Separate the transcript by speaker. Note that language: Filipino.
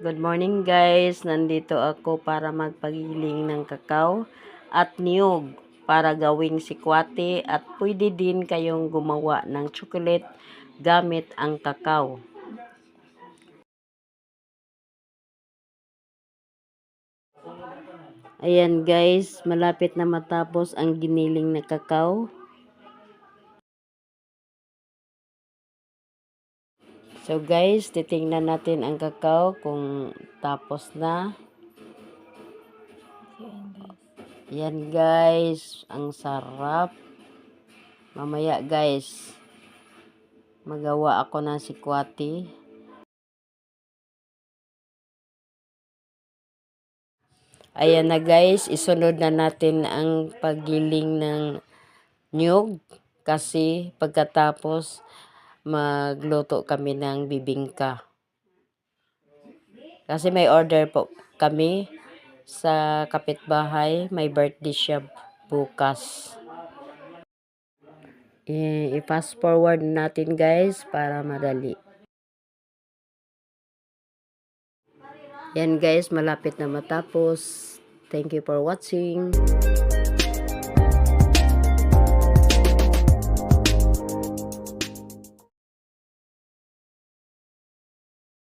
Speaker 1: Good morning guys, nandito ako para magpagiling ng kakao at niyog para gawing sikwate at pwede din kayong gumawa ng chocolate gamit ang kakao. Ayan guys, malapit na matapos ang giniling na kakao. So guys, titingnan natin ang kakao kung tapos na. Yan guys, ang sarap. Mamaya guys, magawa ako ng sikwati. Ayan na guys, isunod na natin ang paggiling ng niyog kasi pagkatapos magluto kami ng bibingka. Kasi may order po kami sa kapitbahay, may birthday siya bukas. I-fast forward natin guys para madali. Yan guys, malapit na matapos. Thank you for watching.